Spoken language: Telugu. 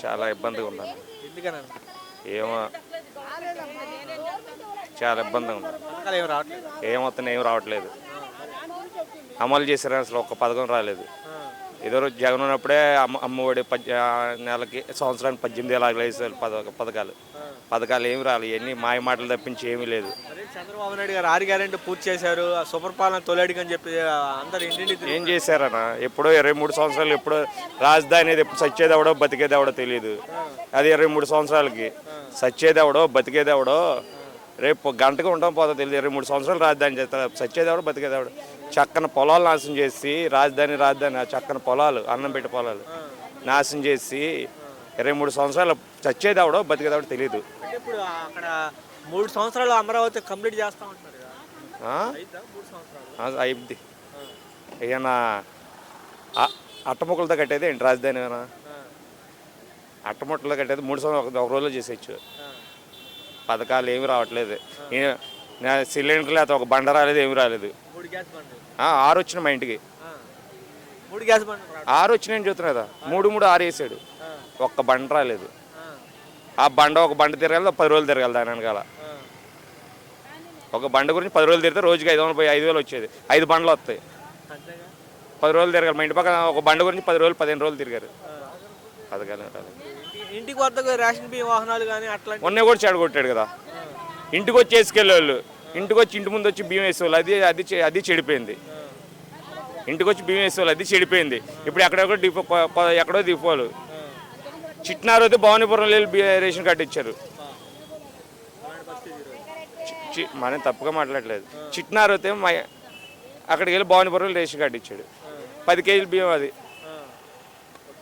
చాలా ఇబ్బందిగా ఉందండి. ఎందుకని ఏమో చాలా ఇబ్బందిగా ఉంది. పథకాలు ఏమి రావట్లేదు. ఏమవుతున్నాయి ఏం రావట్లేదు. అమలు చేశారు అసలు ఒక్క పథకం రాలేదు. ఆ, ఏదో రోజు జగన్ ఉన్నప్పుడే అమ్మఒడి నెలకి సంవత్సరానికి 18,000 పథకాలు ఆ. పథకాలు ఏమి రాలేదు. ఇవన్నీ మాయ మాటలు తప్పించి ఏమీ లేదు. మరి చంద్రబాబు నాయుడు గారు 6 గ్యారెంటీ పూర్తి చేశారు. ఆ సూపర్ పాలన తొలడికి అని చెప్పి అందరు ఇంటింటి ఏం చేశారన్న? ఎప్పుడో 23 సంవత్సరాలు ఎప్పుడో రాజధాని అనేది ఎప్పుడు సచ్చేది ఎవడో బతికేది ఎవడో తెలియదు. అది 23 సంవత్సరాలకి సచ్చేది ఎవడో బతికేది ఎవడో రేపు గంటకు ఉండడం పోతా తెలియదు. 23 సంవత్సరాలు రాజధాని చేస్తారు. సచ్చేది ఎవడో బతికేది ఎవడో. చక్కని పొలాలు నాశనం చేసి రాజధాని చక్కని పొలాలు అన్నం పెట్టి పొలాలు నాశనం చేసి 23 సంవత్సరాలు చచ్చేది ఎవడో బతికేది ఎవడో తెలియదు. అంటే ఇప్పుడు అక్కడ 3 సంవత్సరాలు అమరావతి కంప్లీట్ చేస్తా ఉంటారు కదా. అయిద్దా 3 సంవత్సరాలు? అయిద్ది. ఏమన్నా అట్టముక్కలతో కట్టేది ఏంటి రాజధాని? ఏమైనా అట్టముక్కలతో కట్టేది 3 సంవత్సరాలు ఒక రోజులో చేసేయచ్చు. పథకాలు ఏమి రావట్లేదు. సిలిండర్లు అయితే ఒక బండ రాలేదు, ఏమి రాలేదు. 3 గ్యాస్ బండ్లు 6 వచ్చిన మా ఇంటికి 3 గ్యాస్ బండ్లు 6 వచ్చినాయని చూస్తున్నా కదా. 3 6 వేసాడు. ఒక్క బండ రాలేదు. ఆ ఒక బండ తిరగాలి, 10 రోజులు తిరగాలి దాని వెనకాల. ఒక బండ గురించి 10 రోజులు తిరిగితే రోజుకి 500 పోయి 5,000 వచ్చేది. 5 బండ్లు వస్తాయి. 10 రోజులు తిరగాలి. మా ఇంటి పక్కన ఒక బండ గురించి 10 రోజులు 15 రోజులు తిరిగారు. పథకాలు రాలేదు. ఇంటికి వద్దకు రేషన్ బియ్యం వాహనాలు కానీ అట్లా మొన్న కూడా చెడగొట్టాడు కదా. ఇంటికి వచ్చి వేసుకెళ్ళేవాళ్ళు, ఇంటికి వచ్చి ఇంటి ముందు వచ్చి బియ్యం వేసేవాళ్ళు. అది చెడిపోయింది. ఇంటికి వచ్చి బియ్యం వేసేవాళ్ళు, అది చెడిపోయింది. ఇప్పుడు ఎక్కడో డిపోలు చిట్నారు అయితే భవానీపురం వెళ్ళి రేషన్ కార్డు ఇచ్చారు. మనం తప్పుగా మాట్లాడలేదు. చిట్నారు అయితే అక్కడికి వెళ్ళి భవానీపురం రేషన్ కార్డు ఇచ్చాడు. 10 కేజీలు బియ్యం అది